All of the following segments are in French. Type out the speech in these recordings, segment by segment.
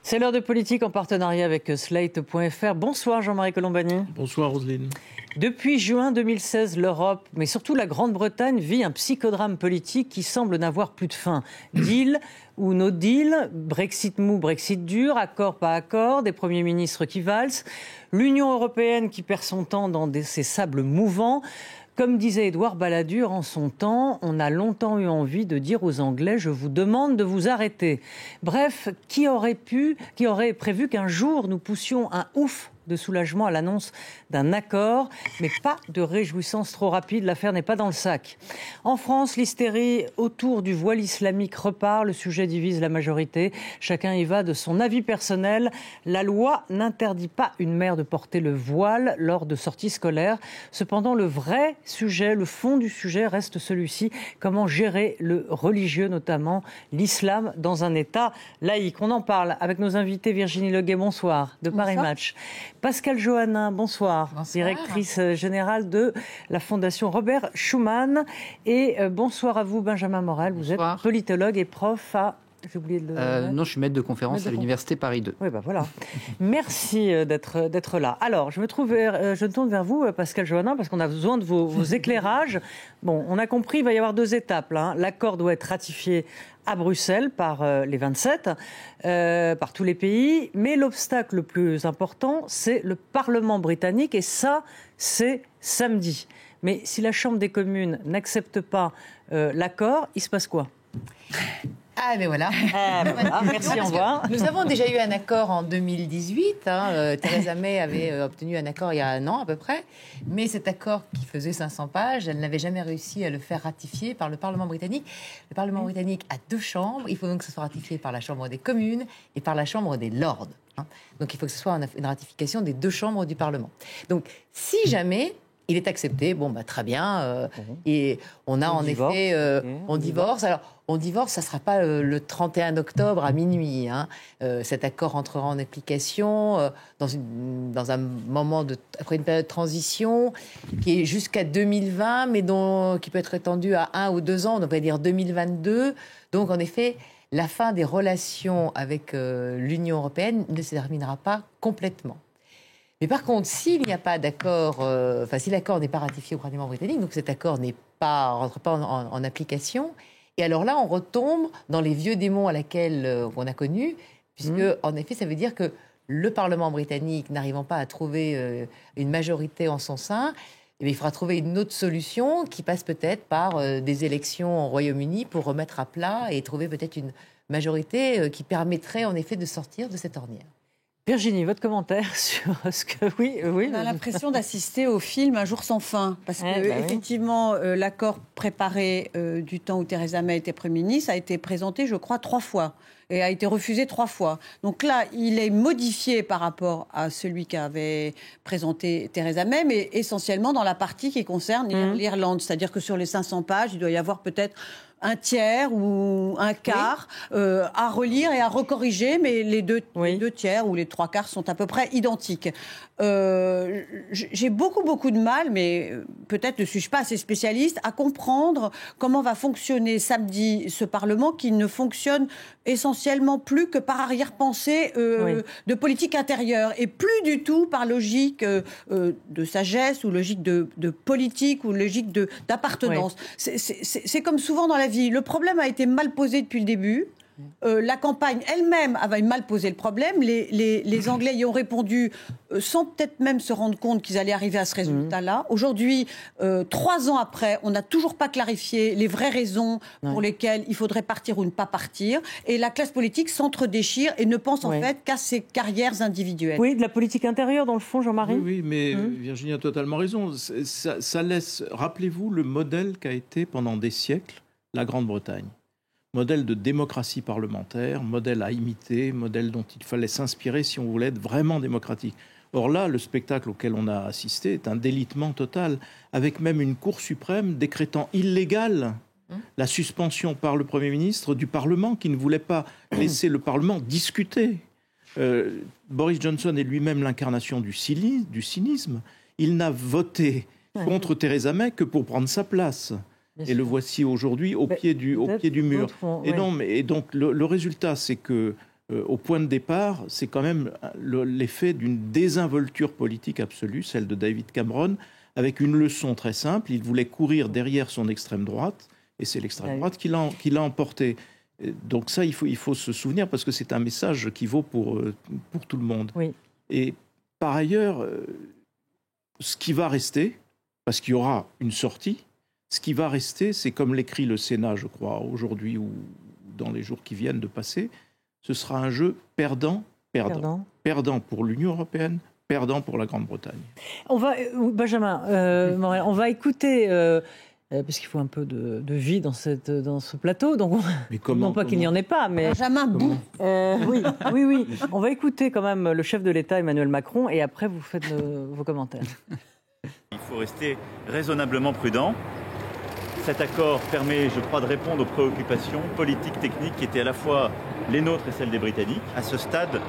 C'est l'heure de politique en partenariat avec Slate.fr. Bonsoir Jean-Marie Colombani. Bonsoir Roselyne. Depuis juin 2016, l'Europe, mais surtout la Grande-Bretagne, vit un psychodrame politique qui semble n'avoir plus de fin. Deal ou no deal, Brexit mou, Brexit dur, accord pas accord, des premiers ministres qui valsent, l'Union européenne qui perd son temps dans ses sables mouvants. Comme disait Édouard Balladur en son temps, on a longtemps eu envie de dire aux Anglais « je vous demande de vous arrêter ». Bref, qui aurait prévu qu'un jour nous poussions un ouf de soulagement à l'annonce d'un accord, mais pas de réjouissance trop rapide, l'affaire n'est pas dans le sac. En France, l'hystérie autour du voile islamique repart, le sujet divise la majorité, chacun y va de son avis personnel. La loi n'interdit pas une mère de porter le voile lors de sorties scolaires. Cependant, le vrai sujet, le fond du sujet reste celui-ci, comment gérer le religieux, notamment l'islam, dans un État laïque. On en parle avec nos invités. Virginie Leguet, bonsoir, de Paris Match. Pascal Johannin, bonsoir, directrice générale de la Fondation Robert Schuman. Et bonsoir à vous, Benjamin Morel. Vous êtes politologue et prof à... J'ai oublié de le... Non, je suis maître de conférence à l'Université Paris 2. Oui, ben voilà. Merci d'être là. Alors, je me tourne vers vous, Pascal Johannin, parce qu'on a besoin de vos éclairages. Bon, on a compris, il va y avoir deux étapes, là. L'accord doit être ratifié à Bruxelles par les 27, par tous les pays. Mais l'obstacle le plus important, c'est le Parlement britannique. Et ça, c'est samedi. Mais si la Chambre des communes n'accepte pas l'accord, il se passe quoi ? Ah, mais voilà. Merci, au revoir. Nous avons déjà eu un accord en 2018. Theresa May avait obtenu un accord il y a un an à peu près. Mais cet accord qui faisait 500 pages, elle n'avait jamais réussi à le faire ratifier par le Parlement britannique. Le Parlement britannique a deux chambres. Il faut donc que ce soit ratifié par la Chambre des communes et par la Chambre des lords. Donc il faut que ce soit une ratification des deux chambres du Parlement. Donc si jamais... il est accepté, très bien. Et on a on divorce. Alors, on divorce, ça ne sera pas le 31 octobre à minuit. Cet accord entrera en application dans un moment après une période de transition qui est jusqu'à 2020, mais qui peut être étendue à 1 ou 2 ans, on va dire 2022. Donc, en effet, la fin des relations avec l'Union européenne ne se terminera pas complètement. Mais par contre, s'il n'y a pas d'accord, si l'accord n'est pas ratifié au Parlement britannique, donc cet accord rentre pas en application, et alors là, on retombe dans les vieux démons qu'on a connus, puisque en effet, ça veut dire que le Parlement britannique, n'arrivant pas à trouver une majorité en son sein, il faudra trouver une autre solution qui passe peut-être par des élections au Royaume-Uni pour remettre à plat et trouver peut-être une majorité qui permettrait en effet de sortir de cette ornière. Virginie, votre commentaire sur ce que... Oui. On a l'impression d'assister au film Un jour sans fin. Parce que, effectivement, l'accord préparé du temps où Theresa May était Premier ministre a été présenté, je crois, 3 fois. Et a été refusé 3 fois. Donc là, il est modifié par rapport à celui qu'avait présenté Theresa May, mais essentiellement dans la partie qui concerne l'Irlande. C'est-à-dire que sur les 500 pages, il doit y avoir peut-être un tiers ou un quart à relire et à recorriger, mais les deux tiers ou les 3 quarts sont à peu près identiques. J'ai beaucoup de mal, mais peut-être ne suis-je pas assez spécialiste, à comprendre comment va fonctionner samedi ce Parlement qui ne fonctionne essentiellement plus que par arrière-pensée de politique intérieure et plus du tout par logique de sagesse ou logique de politique ou logique d'appartenance. C'est comme souvent dans la vie. Le problème a été mal posé depuis le début. La campagne elle-même avait mal posé le problème. Les Anglais y ont répondu sans peut-être même se rendre compte qu'ils allaient arriver à ce résultat-là. Aujourd'hui, 3 ans après, on n'a toujours pas clarifié les vraies raisons pour lesquelles il faudrait partir ou ne pas partir. Et la classe politique s'entre-déchire et ne pense en fait qu'à ses carrières individuelles. Oui, de la politique intérieure dans le fond, Jean-Marie. Oui, mais Virginie a totalement raison. Ça laisse... Rappelez-vous le modèle qu'a été pendant des siècles la Grande-Bretagne. Modèle de démocratie parlementaire, modèle à imiter, modèle dont il fallait s'inspirer si on voulait être vraiment démocratique. Or là, le spectacle auquel on a assisté est un délitement total, avec même une Cour suprême décrétant illégale la suspension par le Premier ministre du Parlement, qui ne voulait pas laisser le Parlement discuter. Boris Johnson est lui-même l'incarnation du cynisme. Il n'a voté contre Theresa May que pour prendre sa place. Et le voici aujourd'hui au pied du mur. Et donc le résultat, c'est que au point de départ, c'est quand même l'effet d'une désinvolture politique absolue, celle de David Cameron, avec une leçon très simple. Il voulait courir derrière son extrême droite, et c'est l'extrême droite qui l'a emporté. Donc ça, il faut se souvenir, parce que c'est un message qui vaut pour tout le monde. Oui. Et par ailleurs, ce qui va rester, parce qu'il y aura une sortie, ce qui va rester, c'est comme l'écrit le Sénat, je crois, aujourd'hui ou dans les jours qui viennent de passer, ce sera un jeu perdant-perdant. Perdant pour l'Union européenne, perdant pour la Grande-Bretagne. Benjamin Morel, on va écouter, parce qu'il faut un peu de vie dans ce plateau, donc non pas qu'il n'y en ait pas, mais... Benjamin Boux. Oui. On va écouter quand même le chef de l'État, Emmanuel Macron, et après vous faites vos commentaires. Il faut rester raisonnablement prudent. Cet accord permet, je crois, de répondre aux préoccupations politiques, techniques qui étaient à la fois les nôtres et celles des Britanniques. À ce stade,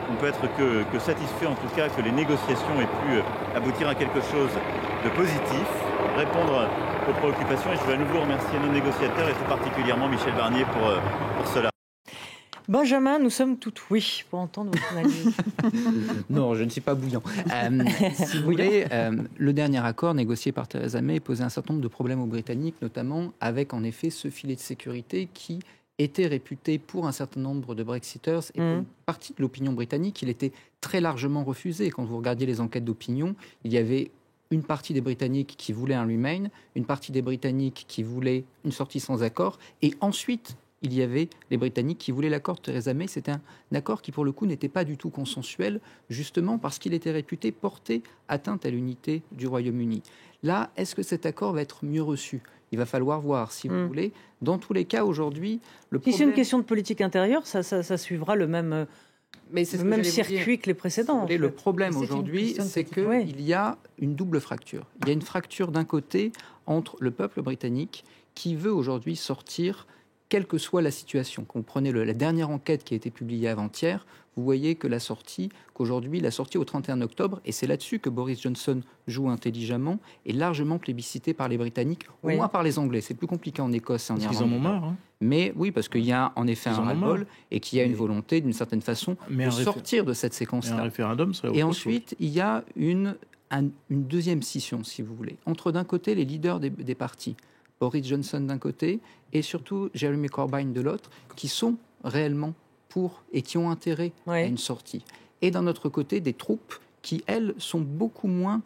on ne peut être que satisfait, en tout cas, que les négociations aient pu aboutir à quelque chose de positif, répondre aux préoccupations. Et je veux à nouveau remercier nos négociateurs et tout particulièrement Michel Barnier pour cela. Benjamin, nous sommes tout oui pour entendre votre analyse. Non, je ne suis pas bouillant. Si vous voulez, le dernier accord négocié par Theresa May posait un certain nombre de problèmes aux Britanniques, notamment avec en effet ce filet de sécurité qui était réputé pour un certain nombre de Brexiters et pour une partie de l'opinion britannique, il était très largement refusé. Quand vous regardiez les enquêtes d'opinion, il y avait une partie des Britanniques qui voulaient un Remain, une partie des Britanniques qui voulaient une sortie sans accord, et ensuite il y avait les Britanniques qui voulaient l'accord de Theresa May. C'était un accord qui, pour le coup, n'était pas du tout consensuel, justement parce qu'il était réputé porter atteinte à l'unité du Royaume-Uni. Là, est-ce que cet accord va être mieux reçu ? Il va falloir voir, si vous voulez. Dans tous les cas, aujourd'hui, le problème... Si c'est une question de politique intérieure, ça suivra le même circuit que les précédents. Le problème aujourd'hui, c'est qu'il y a une double fracture. Il y a une fracture d'un côté entre le peuple britannique qui veut aujourd'hui sortir, quelle que soit la situation. Quand vous prenez la dernière enquête qui a été publiée avant-hier, vous voyez que qu'aujourd'hui, la sortie au 31 octobre, et c'est là-dessus que Boris Johnson joue intelligemment, est largement plébiscité par les Britanniques, au moins par les Anglais. C'est plus compliqué en Écosse et en Irlande. Parce qu'ils en ont marre. Mais oui, parce qu'il y a en effet un ras-le-bol et qu'il y a une volonté, d'une certaine façon, de sortir de cette séquence-là. Un référendum serait et ensuite, il y a une deuxième scission, si vous voulez, entre d'un côté les leaders des partis, Boris Johnson d'un côté et surtout Jeremy Corbyn de l'autre, qui sont réellement pour et qui ont intérêt à une sortie. Et d'un autre côté, des troupes qui, elles, sont beaucoup moins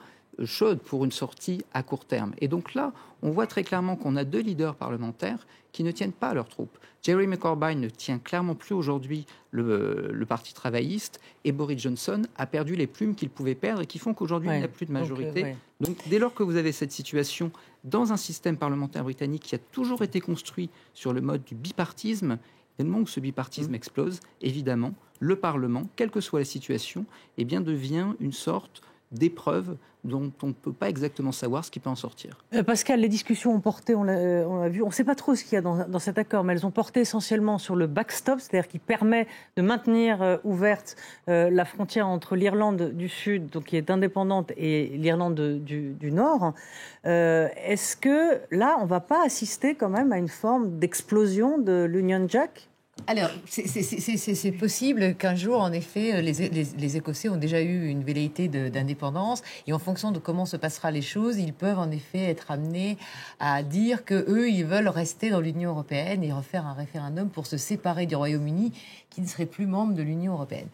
chaudes pour une sortie à court terme. Et donc là, on voit très clairement qu'on a deux leaders parlementaires qui ne tiennent pas leurs troupes. Jeremy Corbyn ne tient clairement plus aujourd'hui le Parti travailliste et Boris Johnson a perdu les plumes qu'il pouvait perdre et qui font qu'aujourd'hui, il n'y a plus de majorité. Donc, dès lors que vous avez cette situation dans un système parlementaire britannique qui a toujours été construit sur le mode du bipartisme, dès le moment où ce bipartisme explose, évidemment, le Parlement, quelle que soit la situation, devient une sorte d'épreuve dont on ne peut pas exactement savoir ce qui peut en sortir. Pascal, les discussions ont porté, on l'a vu, on ne sait pas trop ce qu'il y a dans cet accord, mais elles ont porté essentiellement sur le backstop, c'est-à-dire qui permet de maintenir ouverte la frontière entre l'Irlande du Sud, donc qui est indépendante, et l'Irlande du Nord. Est-ce que là, on ne va pas assister quand même à une forme d'explosion de l'Union Jack ? Alors, c'est possible qu'un jour, en effet, les Écossais ont déjà eu une velléité d'indépendance et en fonction de comment se passera les choses, ils peuvent en effet être amenés à dire qu'eux, ils veulent rester dans l'Union européenne et refaire un référendum pour se séparer du Royaume-Uni qui ne serait plus membre de l'Union européenne.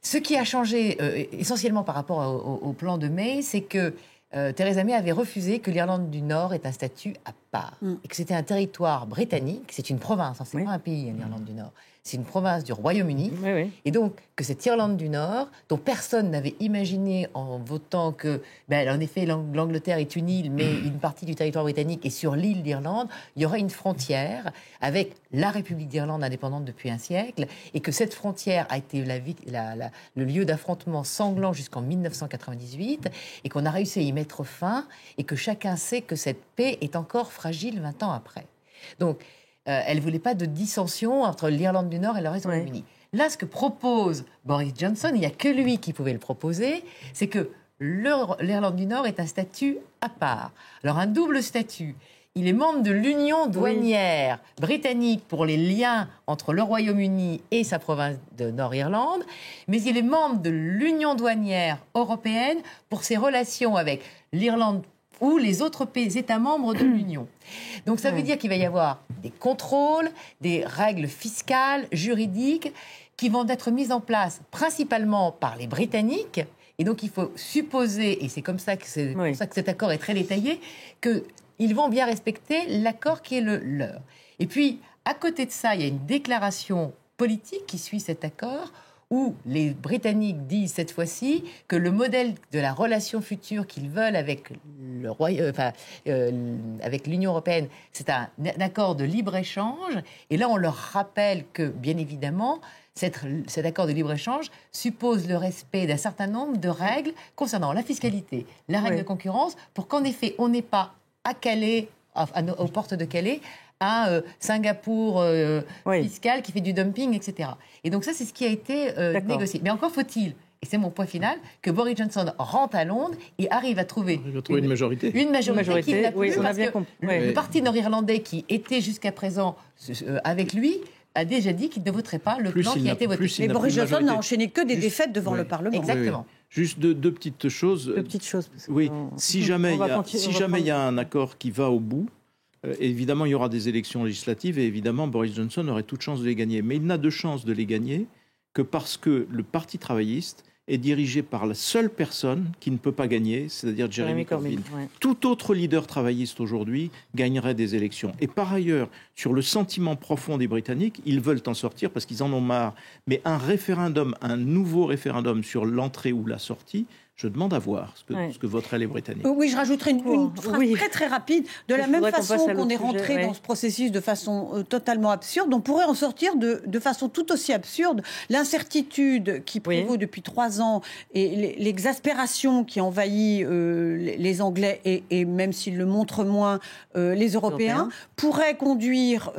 Ce qui a changé essentiellement par rapport au plan de May, c'est que Theresa May avait refusé que l'Irlande du Nord ait un statut à part et que c'était un territoire britannique, c'est une province, c'est pas un pays, l'Irlande du Nord, c'est une province du Royaume-Uni, et donc que cette Irlande du Nord, dont personne n'avait imaginé en votant que, en effet, l'Angleterre est une île, mais une partie du territoire britannique est sur l'île d'Irlande, il y aurait une frontière avec la République d'Irlande indépendante depuis un siècle, et que cette frontière a été le lieu d'affrontements sanglants jusqu'en 1998, et qu'on a réussi à y mettre fin, et que chacun sait que cette paix est encore fragile 20 ans après. Donc, elle ne voulait pas de dissension entre l'Irlande du Nord et le reste du Royaume-Uni. Là, ce que propose Boris Johnson, il n'y a que lui qui pouvait le proposer, c'est que l'Irlande du Nord est un statut à part. Alors, un double statut Il est membre de l'Union douanière britannique pour les liens entre le Royaume-Uni et sa province de Nord-Irlande, mais il est membre de l'Union douanière européenne pour ses relations avec l'Irlande ou les autres États membres de l'Union. Donc ça veut dire qu'il va y avoir des contrôles, des règles fiscales, juridiques, qui vont être mises en place principalement par les Britanniques. Et donc il faut supposer, et c'est comme ça que pour ça que cet accord est très détaillé, qu'ils vont bien respecter l'accord qui est le leur. Et puis, à côté de ça, il y a une déclaration politique qui suit cet accord, où les Britanniques disent cette fois-ci que le modèle de la relation future qu'ils veulent avec avec l'Union européenne, c'est un accord de libre-échange. Et là, on leur rappelle que, bien évidemment, cet accord de libre-échange suppose le respect d'un certain nombre de règles concernant la fiscalité, la règle de concurrence, pour qu'en effet, on n'ait pas à Calais, aux portes de Calais, un Singapour fiscal qui fait du dumping, etc. Et donc ça, c'est ce qui a été négocié. Mais encore faut-il, et c'est mon point final, que Boris Johnson rentre à Londres et arrive à trouver une majorité. Une majorité qui n'a plus, parce que le parti nord-irlandais qui était jusqu'à présent avec lui a déjà dit qu'il ne voterait pas le plan qui a été voté. Et Boris Johnson n'a enchaîné que des défaites devant le Parlement. Exactement. Juste deux petites choses. Deux petites choses. Oui, si jamais il y a un accord qui va au bout, évidemment, il y aura des élections législatives et évidemment, Boris Johnson aurait toute chance de les gagner. Mais il n'a de chance de les gagner que parce que le Parti travailliste est dirigé par la seule personne qui ne peut pas gagner, c'est-à-dire Jeremy Corbyn. Tout autre leader travailliste aujourd'hui gagnerait des élections. Et par ailleurs, sur le sentiment profond des Britanniques, ils veulent en sortir parce qu'ils en ont marre. Mais un nouveau référendum sur l'entrée ou la sortie, je demande à voir ce que voteraient les Britanniques. Oui, je rajouterai une phrase très très rapide. De la même façon qu'on est rentré dans ce processus de façon totalement absurde, on pourrait en sortir de façon tout aussi absurde. L'incertitude qui prévaut depuis 3 ans et l'exaspération qui envahit les Anglais et même s'ils le montrent moins, les Européens, pourrait conduire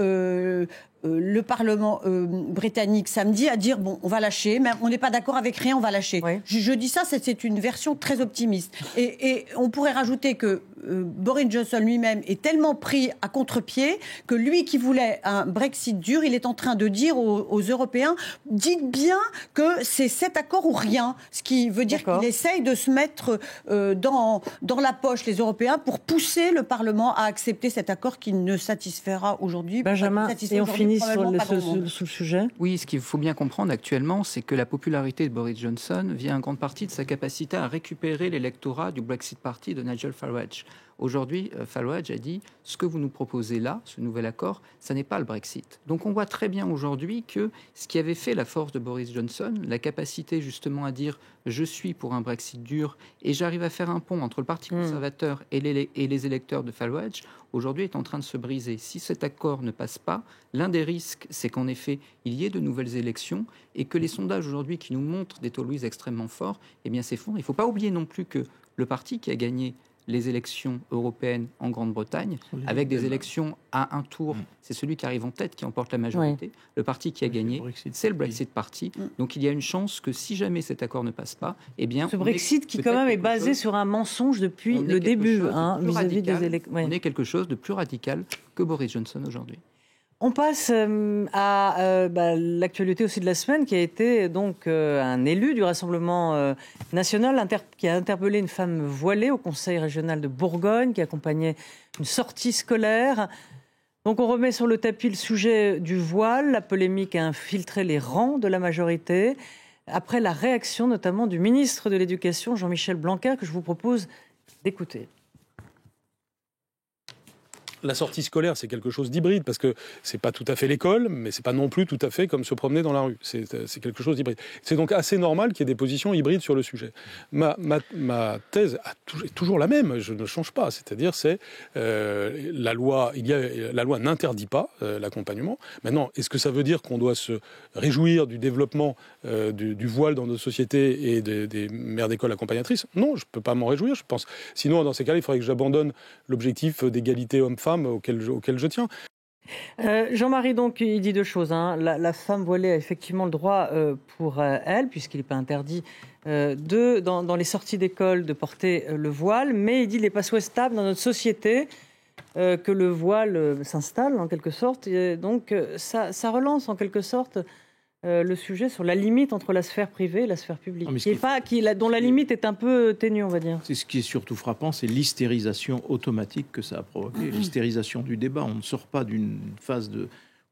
le Parlement britannique samedi à dire bon, on va lâcher, mais on n'est pas d'accord avec rien, on va lâcher. Je dis ça, c'est une version très optimiste. Et on pourrait rajouter que Boris Johnson lui-même est tellement pris à contre-pied que lui qui voulait un Brexit dur, il est en train de dire aux Européens, dites bien que c'est cet accord ou rien, ce qui veut dire qu'il essaye de se mettre dans la poche les Européens pour pousser le Parlement à accepter cet accord qui ne satisfera aujourd'hui. Benjamin, et on finit sur le sujet. Oui, ce qu'il faut bien comprendre actuellement, c'est que la popularité de Boris Johnson vient en grande partie de sa capacité à récupérer l'électorat du Brexit Party de Nigel Farage. Aujourd'hui, Farage a dit « ce que vous nous proposez là, ce nouvel accord, ça n'est pas le Brexit ». Donc on voit très bien aujourd'hui que ce qui avait fait la force de Boris Johnson, la capacité justement à dire « je suis pour un Brexit dur et j'arrive à faire un pont entre le Parti conservateur et les électeurs de Farage », aujourd'hui est en train de se briser. Si cet accord ne passe pas, l'un des risques, c'est qu'en effet, il y ait de nouvelles élections et que les sondages aujourd'hui qui nous montrent des taux Louise extrêmement forts, eh bien s'effondrent. Il ne faut pas oublier non plus que le parti qui a gagné les élections européennes en Grande-Bretagne, avec des élections à un tour, c'est celui qui arrive en tête qui emporte la majorité. Le parti qui a gagné, c'est le Brexit Party. Donc il y a une chance que si jamais cet accord ne passe pas, eh bien... Ce Brexit qui quand même est basé sur un mensonge depuis le début, vis-à-vis des élections. On est quelque chose de plus radical que Boris Johnson aujourd'hui. On passe à l'actualité aussi de la semaine, qui a été donc un élu du Rassemblement national qui a interpellé une femme voilée au Conseil régional de Bourgogne, qui accompagnait une sortie scolaire. Donc on remet sur le tapis le sujet du voile. La polémique a infiltré les rangs de la majorité, après la réaction notamment du ministre de l'Éducation, Jean-Michel Blanquer, que je vous propose d'écouter. La sortie scolaire, c'est quelque chose d'hybride, parce que c'est pas tout à fait l'école, mais c'est pas non plus tout à fait comme se promener dans la rue. C'est quelque chose d'hybride. C'est donc assez normal qu'il y ait des positions hybrides sur le sujet. Ma thèse est toujours la même, je ne change pas. C'est-à-dire, la loi n'interdit pas l'accompagnement. Maintenant, est-ce que ça veut dire qu'on doit se réjouir du développement du voile dans nos sociétés et des mères d'école accompagnatrices? Non, je peux pas m'en réjouir, je pense. Sinon, dans ces cas-là, il faudrait que j'abandonne l'objectif d'égalité homme-femme auquel je tiens. Jean-Marie, donc, il dit deux choses. La femme voilée a effectivement le droit pour elle, puisqu'il n'est pas interdit dans les sorties d'école de porter le voile, mais il dit qu'il n'est pas souhaitable dans notre société que le voile s'installe en quelque sorte. Et donc ça relance en quelque sorte le sujet sur la limite entre la sphère privée et la sphère publique, dont la limite est un peu ténue, on va dire. C'est ce qui est surtout frappant, c'est l'hystérisation automatique que ça a provoqué, l'hystérisation du débat. On ne sort pas d'une phase où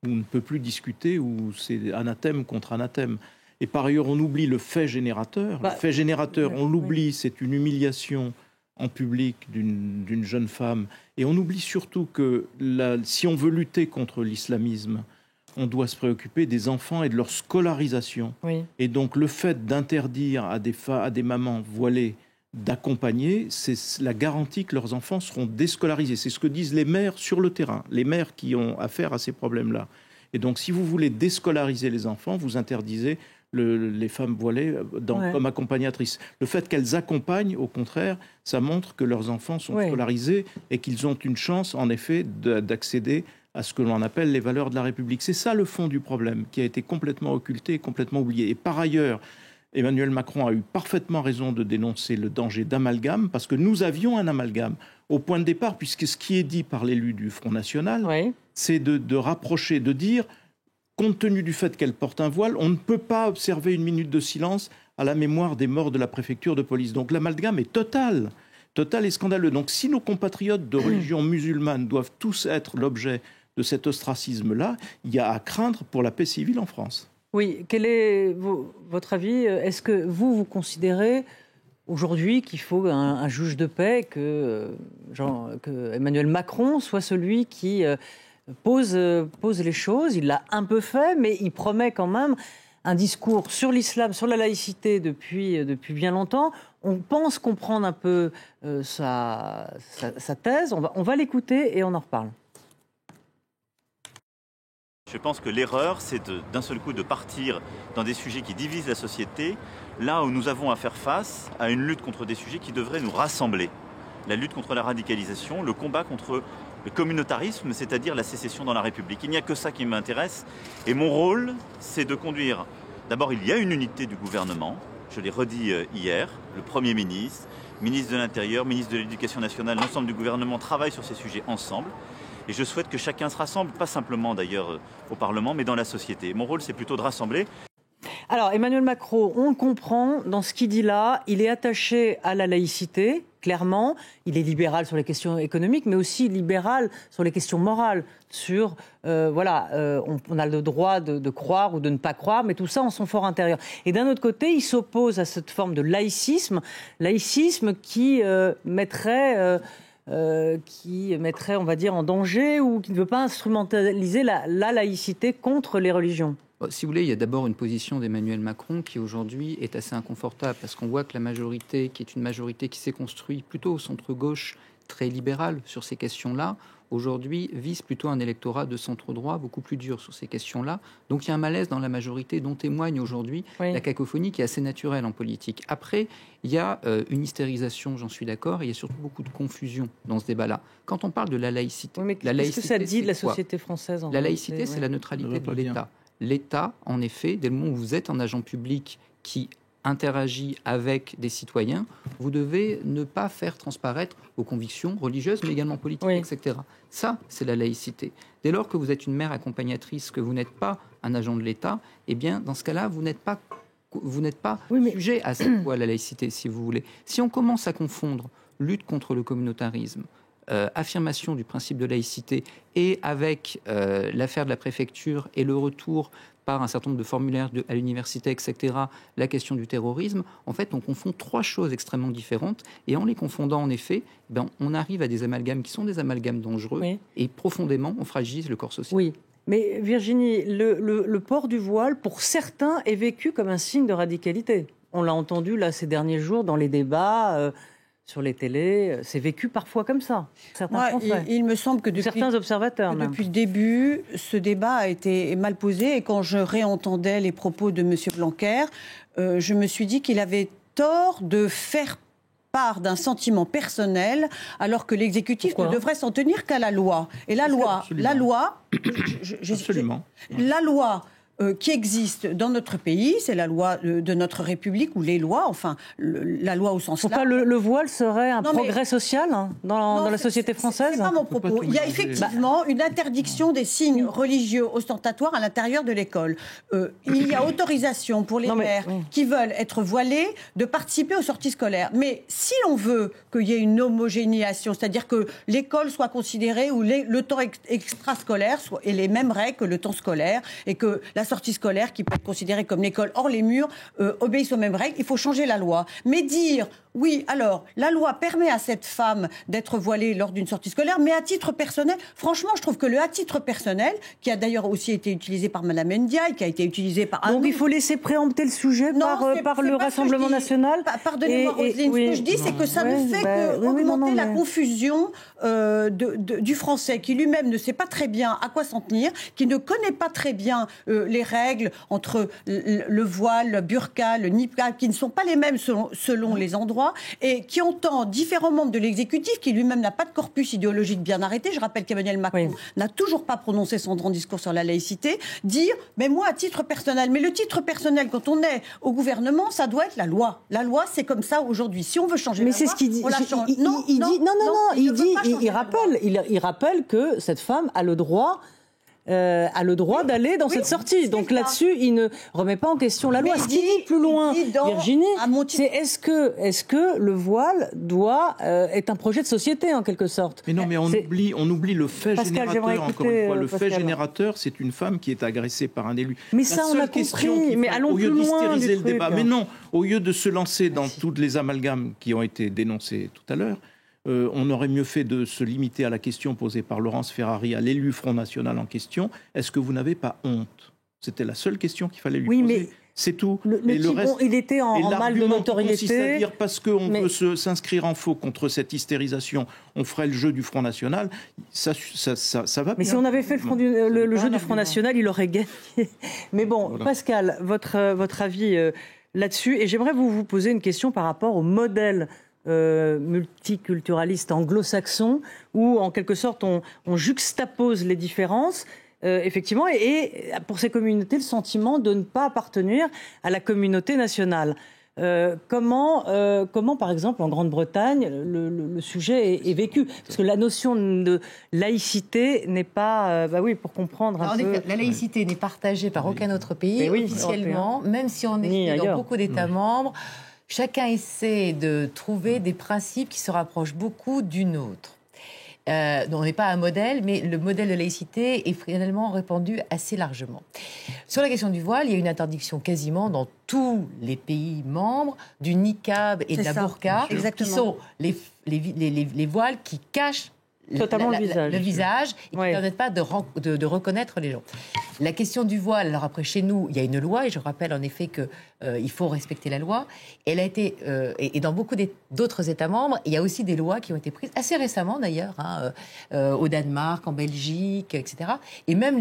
on ne peut plus discuter, où c'est anathème contre anathème. Et par ailleurs, on oublie le fait générateur. Le fait générateur, on l'oublie, c'est une humiliation en public d'une jeune femme. Et on oublie surtout que si on veut lutter contre l'islamisme, on doit se préoccuper des enfants et de leur scolarisation. Oui. Et donc le fait d'interdire à des mamans voilées d'accompagner, c'est la garantie que leurs enfants seront déscolarisés. C'est ce que disent les mères sur le terrain, les mères qui ont affaire à ces problèmes-là. Et donc si vous voulez déscolariser les enfants, vous interdisez les femmes voilées comme accompagnatrices. Le fait qu'elles accompagnent, au contraire, ça montre que leurs enfants sont scolarisés et qu'ils ont une chance, en effet, d'accéder à ce que l'on appelle les valeurs de la République. C'est ça le fond du problème, qui a été complètement occulté et complètement oublié. Et par ailleurs, Emmanuel Macron a eu parfaitement raison de dénoncer le danger d'amalgame, parce que nous avions un amalgame au point de départ, puisque ce qui est dit par l'élu du Front National, c'est de rapprocher, de dire, compte tenu du fait qu'elle porte un voile, on ne peut pas observer une minute de silence à la mémoire des morts de la préfecture de police. Donc l'amalgame est total et scandaleux. Donc si nos compatriotes de religion musulmane doivent tous être l'objet de cet ostracisme-là, il y a à craindre pour la paix civile en France. Oui, quel est votre avis ? Est-ce que vous considérez aujourd'hui qu'il faut un juge de paix, que Emmanuel Macron soit celui qui pose les choses ? Il l'a un peu fait, mais il promet quand même un discours sur l'islam, sur la laïcité depuis bien longtemps. On pense comprendre un peu sa thèse. On va l'écouter et on en reparle. Je pense que l'erreur, c'est d'un seul coup de partir dans des sujets qui divisent la société, là où nous avons à faire face à une lutte contre des sujets qui devraient nous rassembler. La lutte contre la radicalisation, le combat contre le communautarisme, c'est-à-dire la sécession dans la République. Il n'y a que ça qui m'intéresse. Et mon rôle, c'est de conduire... D'abord, il y a une unité du gouvernement. Je l'ai redit hier. Le Premier ministre, ministre de l'Intérieur, ministre de l'Éducation nationale, l'ensemble du gouvernement travaillent sur ces sujets ensemble. Et je souhaite que chacun se rassemble, pas simplement d'ailleurs au Parlement, mais dans la société. Mon rôle, c'est plutôt de rassembler. Alors, Emmanuel Macron, on le comprend, dans ce qu'il dit là, il est attaché à la laïcité, clairement. Il est libéral sur les questions économiques, mais aussi libéral sur les questions morales. On a le droit de croire ou de ne pas croire, mais tout ça en son fort intérieur. Et d'un autre côté, il s'oppose à cette forme de laïcisme qui mettrait, on va dire, en danger, ou qui ne veut pas instrumentaliser la laïcité contre les religions. Si vous voulez, il y a d'abord une position d'Emmanuel Macron qui aujourd'hui est assez inconfortable, parce qu'on voit que la majorité, qui est une majorité qui s'est construite plutôt au centre-gauche, très libérale sur ces questions-là, aujourd'hui vise plutôt un électorat de centre-droit beaucoup plus dur sur ces questions-là. Donc il y a un malaise dans la majorité dont témoigne aujourd'hui la cacophonie qui est assez naturelle en politique. Après, il y a une hystérisation, j'en suis d'accord, et il y a surtout beaucoup de confusion dans ce débat-là. Quand on parle de la laïcité... Oui, mais qu'est-ce que ça dit de la société française en La laïcité, c'est la neutralité de l'État. L'État, en effet, dès le moment où vous êtes un agent public qui interagit avec des citoyens, vous devez ne pas faire transparaître vos convictions religieuses, mais également politiques, etc. Ça, c'est la laïcité. Dès lors que vous êtes une mère accompagnatrice, que vous n'êtes pas un agent de l'État, eh bien, dans ce cas-là, vous n'êtes pas sujet à cette loi, la laïcité, si vous voulez. Si on commence à confondre lutte contre le communautarisme, affirmation du principe de laïcité, et avec l'affaire de la préfecture et le retour par un certain nombre de formulaires à l'université, etc., la question du terrorisme, en fait, on confond trois choses extrêmement différentes, et en les confondant, en effet, on arrive à des amalgames qui sont des amalgames dangereux, et profondément, on fragilise le corps social. Oui. Mais Virginie, le port du voile, pour certains, est vécu comme un signe de radicalité. On l'a entendu là ces derniers jours dans les débats... sur les télés, c'est vécu parfois comme ça. Certains Français. Il me semble que certains observateurs, depuis le début, ce débat a été mal posé. Et quand je réentendais les propos de M. Blanquer, je me suis dit qu'il avait tort de faire part d'un sentiment personnel, alors que l'exécutif ne devrait s'en tenir qu'à la loi. Et la loi, Absolument. qui existe dans notre pays, c'est la loi de notre République, ou les lois, enfin, la loi au sens large. Le voile serait un progrès social dans la société française ? C'est pas mon propos. Il y a effectivement une interdiction des signes religieux ostentatoires à l'intérieur de l'école. Il y a autorisation pour les mères qui veulent être voilées de participer aux sorties scolaires. Mais si l'on veut qu'il y ait une homogénéisation, c'est-à-dire que l'école soit considérée, ou le temps extrascolaire ait les mêmes règles que le temps scolaire, et que la sortie scolaire, qui peut être considérée comme l'école hors les murs, obéisse aux mêmes règles, il faut changer la loi. Mais dire, oui, alors, la loi permet à cette femme d'être voilée lors d'une sortie scolaire, mais à titre personnel, franchement, je trouve que le à titre personnel, qui a d'ailleurs aussi été utilisé par Mme Ndiaye, qui a été utilisé par... Donc il faut laisser préempter le sujet par le Rassemblement national. Pardonnez-moi, Roselyne, ce que je dis, c'est que ça ne fait qu'augmenter la confusion du français, qui lui-même ne sait pas très bien à quoi s'en tenir, qui ne connaît pas très bien les règles entre le voile, le burqa, le niqab, qui ne sont pas les mêmes selon les endroits, et qui entend différents membres de l'exécutif, qui lui-même n'a pas de corpus idéologique bien arrêté. Je rappelle qu'Emmanuel Macron n'a toujours pas prononcé son grand discours sur la laïcité, dire, mais moi, à titre personnel, mais le titre personnel, quand on est au gouvernement, ça doit être la loi. La loi, c'est comme ça aujourd'hui. Si on veut changer la loi, c'est ce qu'il dit. On la change. Il rappelle que cette femme a le droit d'aller dans cette sortie. Donc là-dessus, il ne remet pas en question la loi. Ce qu'il dit plus loin, Virginie, c'est est-ce que le voile est un projet de société, en quelque sorte. Mais non, mais on oublie le fait générateur, encore une fois. Le fait générateur, c'est une femme qui est agressée par un élu. Mais ça, on a compris. Mais allons plus loin. Au lieu d'hystériser le débat, mais non, au lieu de se lancer dans toutes les amalgames qui ont été dénoncés tout à l'heure, on aurait mieux fait de se limiter à la question posée par Laurence Ferrari à l'élu Front National en question. Est-ce que vous n'avez pas honte ? C'était la seule question qu'il fallait lui poser. C'est tout. Il était en mal de notoriété. Consiste à dire parce qu'on veut s'inscrire en faux contre cette hystérisation, on ferait le jeu du Front National. Ça va bien. Mais si on avait fait le jeu du Front National, il aurait gagné. Mais bon, voilà. Pascal, votre avis là-dessus. Et j'aimerais vous poser une question par rapport au modèle multiculturaliste anglo-saxon, où en quelque sorte on juxtapose les différences, effectivement, et pour ces communautés le sentiment de ne pas appartenir à la communauté nationale. Comment, par exemple, en Grande-Bretagne, le sujet est vécu ? Parce que la notion de laïcité n'est pas... pour comprendre un peu... La laïcité n'est partagée par aucun autre pays, officiellement, même si on est dans beaucoup d'États membres. Chacun essaie de trouver des principes qui se rapprochent beaucoup du nôtre. On n'est pas un modèle, mais le modèle de laïcité est finalement répandu assez largement. Sur la question du voile, il y a une interdiction quasiment dans tous les pays membres du niqab et de la burqa, qui sont les voiles qui cachent totalement le visage et qui ne permettent pas de reconnaître les gens. La question du voile, alors après chez nous, il y a une loi et je rappelle en effet qu'il faut respecter la loi. Elle a été, et dans beaucoup d'autres États membres, il y a aussi des lois qui ont été prises, assez récemment d'ailleurs, au Danemark, en Belgique, etc. Et même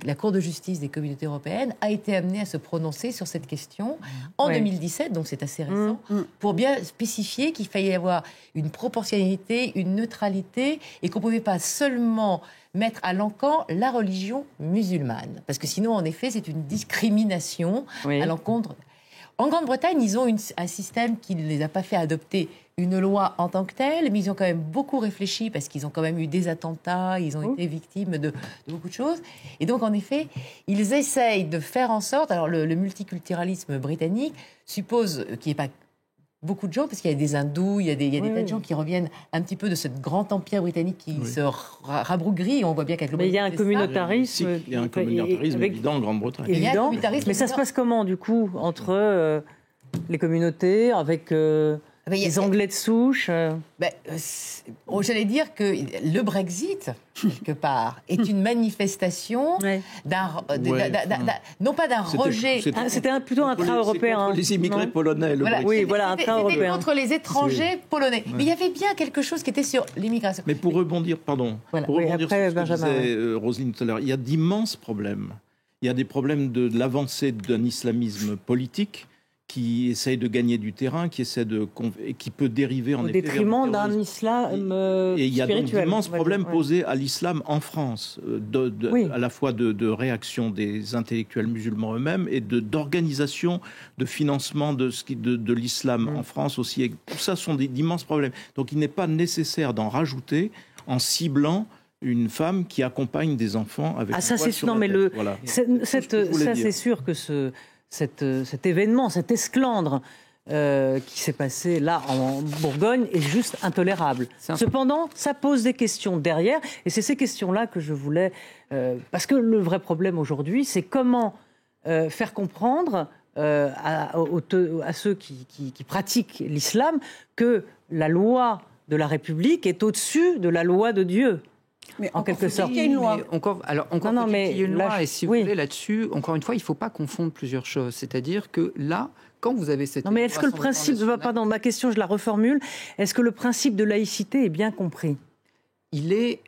la Cour de justice des communautés européennes a été amenée à se prononcer sur cette question en 2017, donc c'est assez récent, pour bien spécifier qu'il fallait avoir une proportionnalité, une neutralité, et qu'on ne pouvait pas seulement mettre à l'encan la religion musulmane. Parce que sinon, en effet, c'est une discrimination à l'encontre. En Grande-Bretagne, ils ont un système qui ne les a pas fait adopter une loi en tant que telle, mais ils ont quand même beaucoup réfléchi parce qu'ils ont quand même eu des attentats, ils ont été victimes de beaucoup de choses. Et donc, en effet, ils essayent de faire en sorte... Alors, le multiculturalisme britannique suppose qu'il n'y ait pas beaucoup de gens, parce qu'il y a des hindous, il y a des tas de gens qui reviennent un petit peu de ce grand empire britannique qui se rabrougrit. On voit bien qu'avec le... Mais il y a un communautarisme... Il y a un communautarisme évident en Grande-Bretagne. Évident, mais ça se passe comment, du coup, entre les communautés, avec... les Anglais de souche. J'allais dire que le Brexit, quelque part, est une manifestation non pas d'un rejet. C'était plutôt un train européen. Les immigrés polonais. Un train européen. C'était contre les étrangers polonais. Mais il y avait bien quelque chose qui était sur l'immigration. Mais pour rebondir, sur ce que disait Roselyne tout à l'heure, il y a d'immenses problèmes. Il y a des problèmes de l'avancée d'un islamisme politique qui essaye de gagner du terrain, et qui peut dériver en au effet détriment vers d'un le islam spirituel. Et il y a donc d'immenses problèmes ouais. posés à l'islam en France, à la fois de réaction des intellectuels musulmans eux-mêmes et d'organisation, de financement de l'islam en France aussi. Et tout ça sont d'immenses problèmes. Donc il n'est pas nécessaire d'en rajouter en ciblant une femme qui accompagne des enfants avec un voile sur la tête. Voilà. C'est sûr que cet événement, cet esclandre qui s'est passé là en Bourgogne est juste intolérable. Cependant, ça pose des questions derrière, et c'est ces questions-là que je voulais... parce que le vrai problème aujourd'hui, c'est comment faire comprendre à ceux qui pratiquent l'islam que la loi de la République est au-dessus de la loi de Dieu. Mais en quelque sorte. Il y a une loi. Il y a une loi, et si vous voulez, là-dessus, encore une fois, il ne faut pas confondre plusieurs choses. C'est-à-dire que là, quand vous avez cette... Non, mais est-ce que le principe... Pardon, ma question, je la reformule. Est-ce que le principe de laïcité est bien compris ? Il est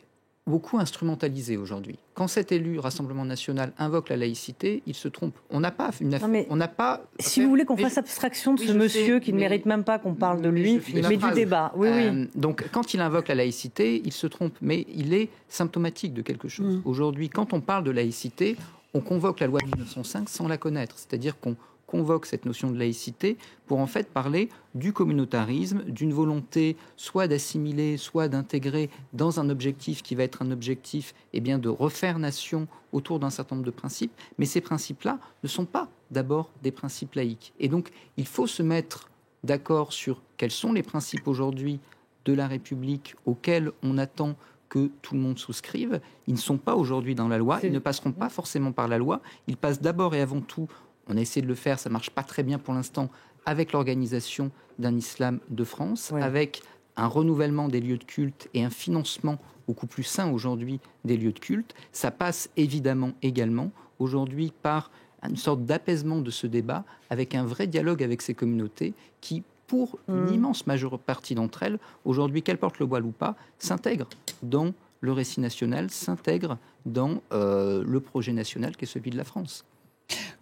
beaucoup instrumentalisé aujourd'hui. Quand cet élu Rassemblement National invoque la laïcité, il se trompe. On n'a pas une affaire. On n'a pas. Si vous voulez qu'on fasse abstraction de ce monsieur qui ne mérite même pas qu'on parle de lui, mais du débat. Oui. Donc, quand il invoque la laïcité, il se trompe, mais il est symptomatique de quelque chose. Aujourd'hui, quand on parle de laïcité, on convoque la loi de 1905 sans la connaître. C'est-à-dire qu'on convoque cette notion de laïcité pour en fait parler du communautarisme, d'une volonté soit d'assimiler, soit d'intégrer dans un objectif qui va être un objectif de refaire nation autour d'un certain nombre de principes. Mais ces principes-là ne sont pas d'abord des principes laïques. Et donc, il faut se mettre d'accord sur quels sont les principes aujourd'hui de la République auxquels on attend que tout le monde souscrive. Ils ne sont pas aujourd'hui dans la loi, ils ne passeront pas forcément par la loi. Ils passent d'abord et avant tout, on a essayé de le faire, ça ne marche pas très bien pour l'instant, avec l'organisation d'un islam de France, avec un renouvellement des lieux de culte et un financement beaucoup plus sain aujourd'hui des lieux de culte. Ça passe évidemment également aujourd'hui par une sorte d'apaisement de ce débat, avec un vrai dialogue avec ces communautés qui, pour une immense majeure partie d'entre elles, aujourd'hui, qu'elles portent le voile ou pas, s'intègrent dans le récit national, s'intègrent dans le projet national qui est celui de la France.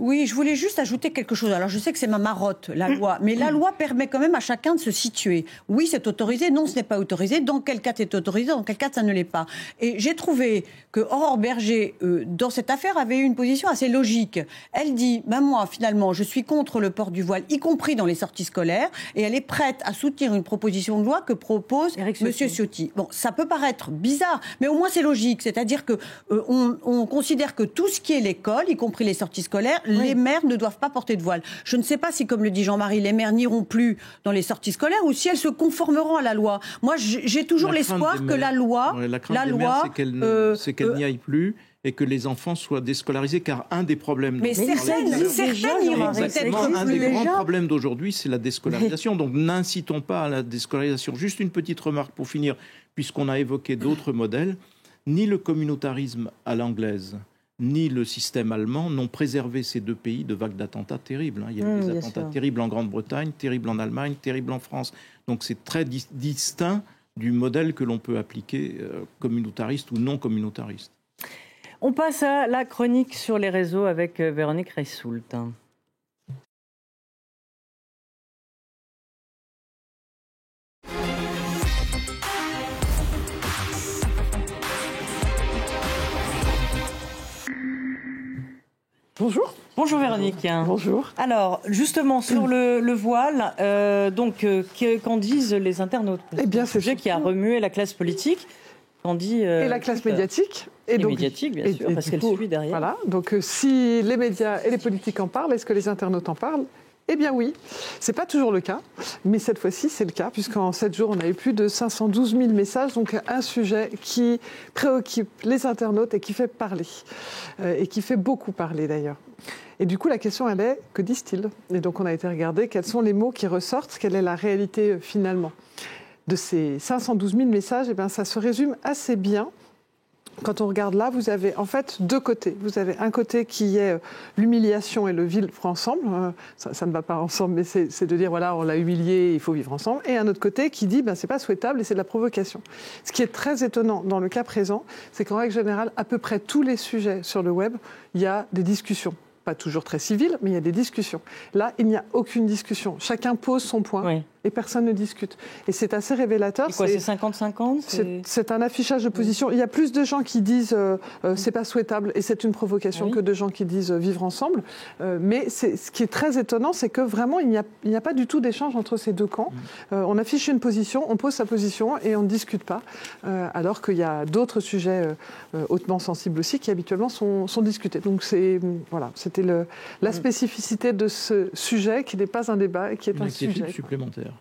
Oui, je voulais juste ajouter quelque chose. Alors, je sais que c'est ma marotte, la loi, mais la loi permet quand même à chacun de se situer. Oui, c'est autorisé, non, ce n'est pas autorisé. Dans quel cas c'est autorisé, dans quel cas ça ne l'est pas. Et j'ai trouvé que Aurore Bergé, dans cette affaire, avait eu une position assez logique. Elle dit, moi, finalement, je suis contre le port du voile, y compris dans les sorties scolaires, et elle est prête à soutenir une proposition de loi que propose M. Ciotti. Bon, ça peut paraître bizarre, mais au moins c'est logique. C'est-à-dire que on considère que tout ce qui est l'école, y compris les sorties scolaires, les mères ne doivent pas porter de voile. Je ne sais pas si, comme le dit Jean-Marie, les mères n'iront plus dans les sorties scolaires ou si elles se conformeront à la loi. Moi, j'ai toujours l'espoir que la loi... La crainte des mères, c'est qu'elle n'y aille plus et que les enfants soient déscolarisés, car un des problèmes... Mais certaines iront peut-être un des grands problèmes d'aujourd'hui, c'est la déscolarisation. Donc n'incitons pas à la déscolarisation. Juste une petite remarque pour finir, puisqu'on a évoqué d'autres modèles. Ni le communautarisme à l'anglaise, ni le système allemand n'ont préservé ces deux pays de vagues d'attentats terribles. Il y a eu des attentats terribles en Grande-Bretagne, terribles en Allemagne, terribles en France. Donc c'est très distinct du modèle que l'on peut appliquer, communautariste ou non communautariste. On passe à la chronique sur les réseaux avec Véronique Reissoult. Bonjour. Bonjour Véronique. Bonjour. Alors, justement, sur le voile, qu'en disent les internautes ? Eh bien, c'est un sujet qui a remué la classe politique. Et la classe médiatique. Et donc, médiatique, bien sûr, parce qu'elle suit derrière. Voilà, donc si les médias et les politiques en parlent, est-ce que les internautes en parlent ? Eh bien oui, ce n'est pas toujours le cas, mais cette fois-ci c'est le cas, puisqu'en 7 jours on a eu plus de 512 000 messages, donc un sujet qui préoccupe les internautes et qui fait parler, et qui fait beaucoup parler d'ailleurs. Et du coup la question elle est, que disent-ils ? Et donc on a été regarder quels sont les mots qui ressortent, quelle est la réalité finalement. De ces 512 000 messages, eh bien, ça se résume assez bien. Quand on regarde là, vous avez en fait deux côtés. Vous avez un côté qui est l'humiliation et le vivre ensemble. Ça ne va pas ensemble, mais c'est de dire, voilà, on l'a humilié, il faut vivre ensemble. Et un autre côté qui dit, c'est pas souhaitable et c'est de la provocation. Ce qui est très étonnant dans le cas présent, c'est qu'en règle générale, à peu près tous les sujets sur le web, il y a des discussions. pas toujours très civiles, mais il y a des discussions. Là, il n'y a aucune discussion. Chacun pose son point et personne ne discute. Et c'est assez révélateur. C'est quoi, c'est 50-50 C'est un affichage de position. Il y a plus de gens qui disent c'est pas souhaitable et c'est une provocation que de gens qui disent vivre ensemble. Mais ce qui est très étonnant, c'est que vraiment, il n'y a pas du tout d'échange entre ces deux camps. On affiche une position, on pose sa position et on ne discute pas. Alors qu'il y a d'autres sujets hautement sensibles aussi qui habituellement sont discutés. Donc c'était la spécificité de ce sujet qui n'est pas un débat et qui est un sujet. Une inquiétude supplémentaire.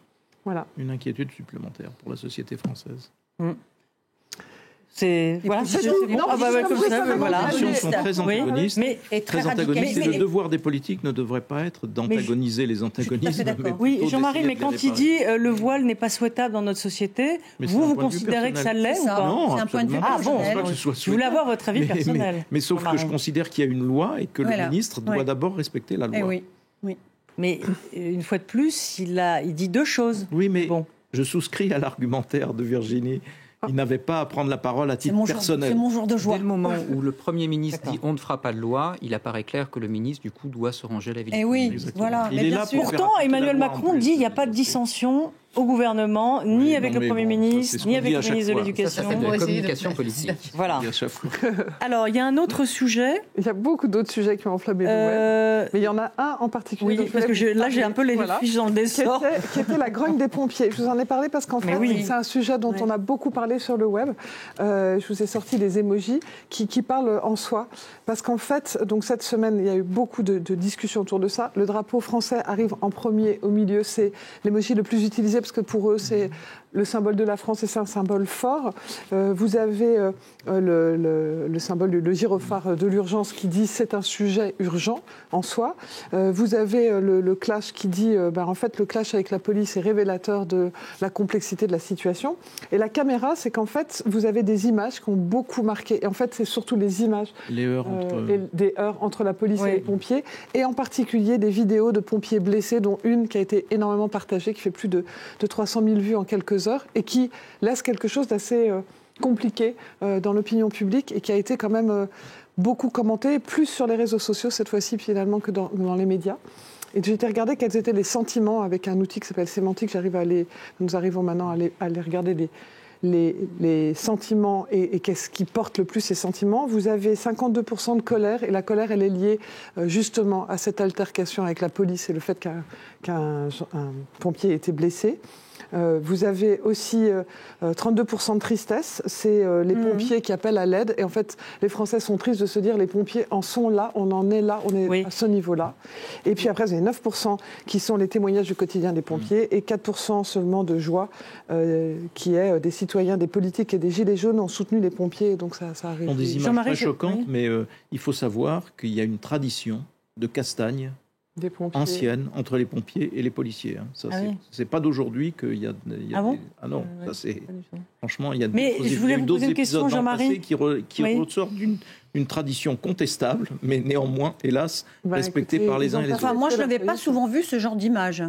Voilà. Une inquiétude supplémentaire pour la société française. C'est voilà. Les positions sont très antagonistes. Le devoir des politiques ne devrait pas être d'antagoniser les antagonismes. Oui, Jean-Marie, mais quand il dit le voile n'est pas souhaitable dans notre société, vous considérez que ça l'est ou pas? Non, c'est un point de vue personnel. Je voulais avoir votre avis personnel. Mais sauf que je considère qu'il y a une loi et que le ministre doit d'abord respecter la loi. Oui. Mais une fois de plus, il dit deux choses. Oui, mais je souscris à l'argumentaire de Virginie. Il n'avait pas à prendre la parole à titre personnel. C'est mon jour de joie. Dès le moment où le Premier ministre dit on ne fera pas de loi, il apparaît clair que le ministre, du coup, doit se ranger à la vie. Et oui, voilà. Il est là pour pourtant, Emmanuel Macron dit qu'il n'y a pas de dissension au gouvernement, ni avec le Premier ministre, ni avec le ministre de l'Éducation. Ça, c'est de la communication politique. Voilà. Alors, il y a un autre sujet. Il y a beaucoup d'autres sujets qui ont enflammé le web, mais il y en a un en particulier. Oui, parce que là, j'ai un peu les fiches dans le dessert. Qui était la grogne des pompiers. Je vous en ai parlé parce qu'en fait, c'est un sujet dont on a beaucoup parlé sur le web. Je vous ai sorti des emojis qui parlent en soi. Parce qu'en fait, donc cette semaine, il y a eu beaucoup de discussions autour de ça. Le drapeau français arrive en premier, au milieu. C'est l'emoji le plus utilisé parce que pour eux, c'est le symbole de la France et c'est un symbole fort. Vous avez le symbole, le gyrophare de l'urgence qui dit c'est un sujet urgent en soi. Vous avez le clash qui dit en fait le clash avec la police est révélateur de la complexité de la situation. Et la caméra, c'est qu'en fait vous avez des images qui ont beaucoup marqué. Et en fait c'est surtout les images des heurts entre la police et les pompiers, et en particulier des vidéos de pompiers blessés, dont une qui a été énormément partagée, qui fait plus de 300 000 vues en quelques heures, et qui laisse quelque chose d'assez compliqué dans l'opinion publique, et qui a été quand même beaucoup commenté, plus sur les réseaux sociaux cette fois-ci finalement que dans les médias. Et j'ai été regarder quels étaient les sentiments avec un outil qui s'appelle Sémantique. Nous arrivons maintenant à aller regarder les sentiments et qu'est-ce qui porte le plus ces sentiments. Vous avez 52% de colère, et la colère, elle est liée justement à cette altercation avec la police et le fait qu'un pompier ait été blessé. Vous avez aussi 32% de tristesse, c'est les pompiers qui appellent à l'aide, et en fait les Français sont tristes de se dire les pompiers en sont là, on en est là, on est à ce niveau-là. Et puis après vous avez 9% qui sont les témoignages du quotidien des pompiers, et 4% seulement de joie qui est des citoyens, des politiques et des gilets jaunes ont soutenu les pompiers, donc ça arrive. Ce sont des images très choquantes, mais il faut savoir qu'il y a une tradition de castagne ancienne entre les pompiers et les policiers. C'est pas d'aujourd'hui qu'il y a. Non, ça c'est. Franchement, il y a. Mais je voulais vous poser une question, Jean-Marie, qui ressortent d'une tradition contestable, mais néanmoins, hélas, respectée par les uns et les autres. Moi, je n'avais pas souvent vu ce genre d'image.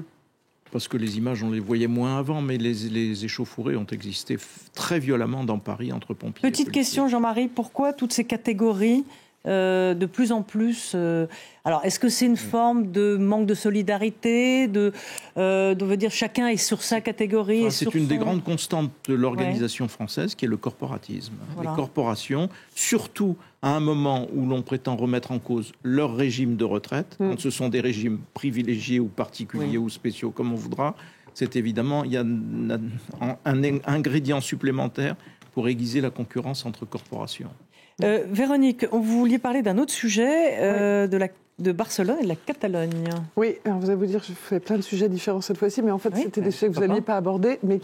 Parce que les images, on les voyait moins avant, mais les échauffourées ont existé très violemment dans Paris entre pompiers. Petite question, Jean-Marie, pourquoi toutes ces catégories de plus en plus. Alors, est-ce que c'est une forme de manque de solidarité, de veut dire chacun est sur sa catégorie? C'est une des grandes constantes de l'organisation française, qui est le corporatisme. Voilà. Les corporations, surtout à un moment où l'on prétend remettre en cause leur régime de retraite, quand ce sont des régimes privilégiés ou particuliers ou spéciaux, comme on voudra, c'est évidemment, il y a un ingrédient supplémentaire pour aiguiser la concurrence entre corporations. Véronique, vous vouliez parler d'un autre sujet, de Barcelone et de la Catalogne. Oui, alors vous allez vous dire, je fais plein de sujets différents cette fois-ci, mais en fait, c'était des sujets que vous n'alliez pas aborder, mais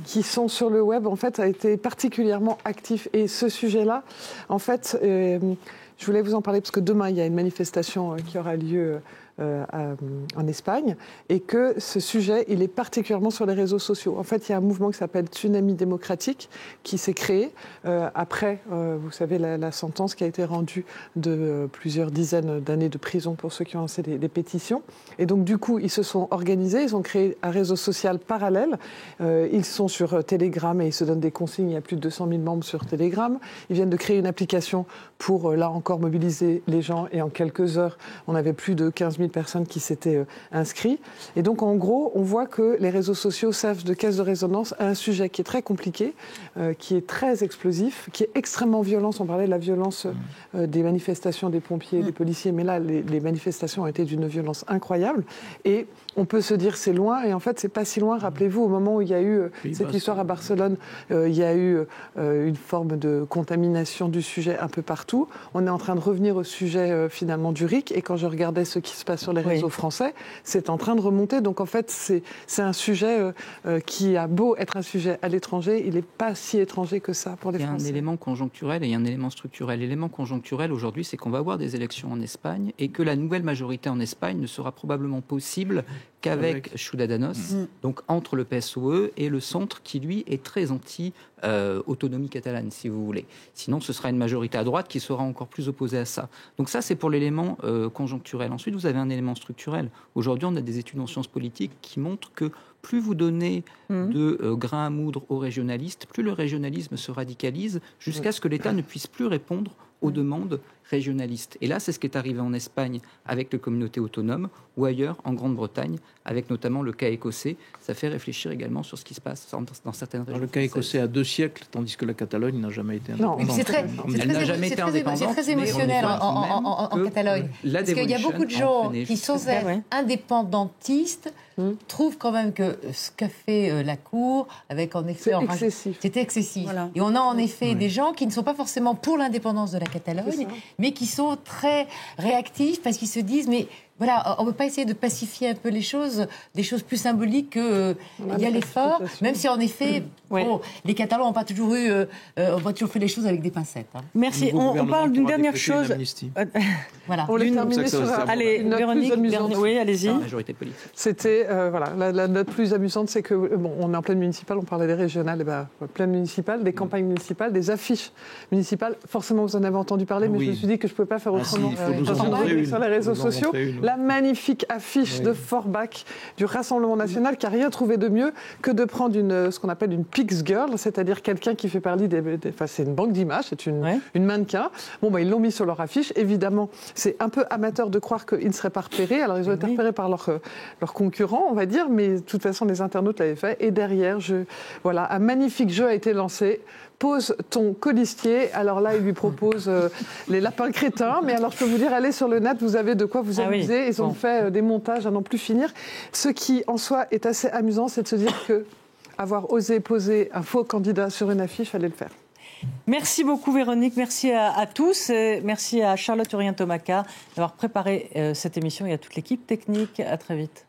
qui sont sur le web, en fait, a été particulièrement actif. Et ce sujet-là, en fait, je voulais vous en parler parce que demain, il y a une manifestation qui aura lieu en Espagne, et que ce sujet, il est particulièrement sur les réseaux sociaux. En fait, il y a un mouvement qui s'appelle Tsunami démocratique qui s'est créé après, vous savez, la sentence qui a été rendue de plusieurs dizaines d'années de prison pour ceux qui ont lancé des pétitions. Et donc, du coup, ils se sont organisés, ils ont créé un réseau social parallèle. Ils sont sur Telegram et ils se donnent des consignes. Il y a plus de 200 000 membres sur Telegram. Ils viennent de créer une application pour, là encore, mobiliser les gens. Et en quelques heures, on avait plus de 15 000 personnes qui s'étaient inscrites. Et donc, en gros, on voit que les réseaux sociaux servent de caisse de résonance à un sujet qui est très compliqué, qui est très explosif, qui est extrêmement violent. On parlait de la violence des manifestations des pompiers et des policiers, mais là, les manifestations ont été d'une violence incroyable. Et on peut se dire c'est loin, et en fait, c'est pas si loin. Rappelez-vous, au moment où il y a eu cette histoire à Barcelone, il y a eu une forme de contamination du sujet un peu partout. On est en train de revenir au sujet finalement du RIC, et quand je regardais ce qui se passe sur les réseaux français, c'est en train de remonter. Donc en fait, c'est un sujet qui a beau être un sujet à l'étranger, il n'est pas si étranger que ça pour les Français. Il y a un élément conjoncturel et il y a un élément structurel. L'élément conjoncturel aujourd'hui, c'est qu'on va avoir des élections en Espagne et que la nouvelle majorité en Espagne ne sera probablement possible qu'avec Ciudadanos, donc entre le PSOE et le centre qui, lui, est très anti-autonomie catalane, si vous voulez. Sinon, ce sera une majorité à droite qui sera encore plus opposée à ça. Donc ça, c'est pour l'élément conjoncturel. Ensuite, vous avez un élément structurel. Aujourd'hui, on a des études en sciences politiques qui montrent que plus vous donnez de grains à moudre aux régionalistes, plus le régionalisme se radicalise jusqu'à ce que l'État ne puisse plus répondre aux demandes régionalistes. Et là, c'est ce qui est arrivé en Espagne avec les communautés autonomes ou ailleurs en Grande-Bretagne, avec notamment le cas écossais. Ça fait réfléchir également sur ce qui se passe dans certaines régions. Le cas écossais a 2 siècles, tandis que la Catalogne n'a jamais été indépendante. C'est très émotionnel en Catalogne. Parce qu'il y a beaucoup de gens qui, sans être indépendantistes, trouvent quand même que ce qu'a fait la Cour, avec en effet... C'était excessif. Voilà. Et on a en effet des gens qui ne sont pas forcément pour l'indépendance de la Catalogne, mais qui sont très réactifs parce qu'ils se disent, mais voilà, on ne peut pas essayer de pacifier un peu les choses, des choses plus symboliques qu'il y a l'effort, même si en effet, les Catalans n'ont pas toujours fait les choses avec des pincettes. Hein. Merci. On parle d'une dernière chose. Voilà. On les terminer sur allez, Véronique, oui, allez-y. Majorité politique. C'était, la note plus amusante, c'est que, on est en pleine municipale, on parlait des régionales, pleine municipale, des campagnes municipales, des affiches municipales. Forcément, vous en avez entendu parler, mais je me suis dit que je ne pouvais pas faire autrement. Sur les réseaux sociaux. La magnifique affiche de Forbach du Rassemblement national qui n'a rien trouvé de mieux que de prendre ce qu'on appelle une Pix Girl, c'est-à-dire quelqu'un qui fait parler c'est une banque d'images, c'est une mannequin. Ils l'ont mis sur leur affiche. Évidemment, c'est un peu amateur de croire qu'ils ne seraient pas repérés. Alors, ils ont été repérés par leurs concurrents, on va dire, mais de toute façon, les internautes l'avaient fait. Et derrière, un magnifique jeu a été lancé. Pose ton colistier. Alors là, il lui propose les lapins crétins. Mais alors, je peux vous dire, allez sur le net, vous avez de quoi vous amuser. Ils ont fait des montages à n'en plus finir. Ce qui, en soi, est assez amusant, c'est de se dire que avoir osé poser un faux candidat sur une affiche, fallait le faire. Merci beaucoup Véronique, merci à tous. Et merci à Charlotte Urien-Tomaca d'avoir préparé cette émission et à toute l'équipe technique. À très vite.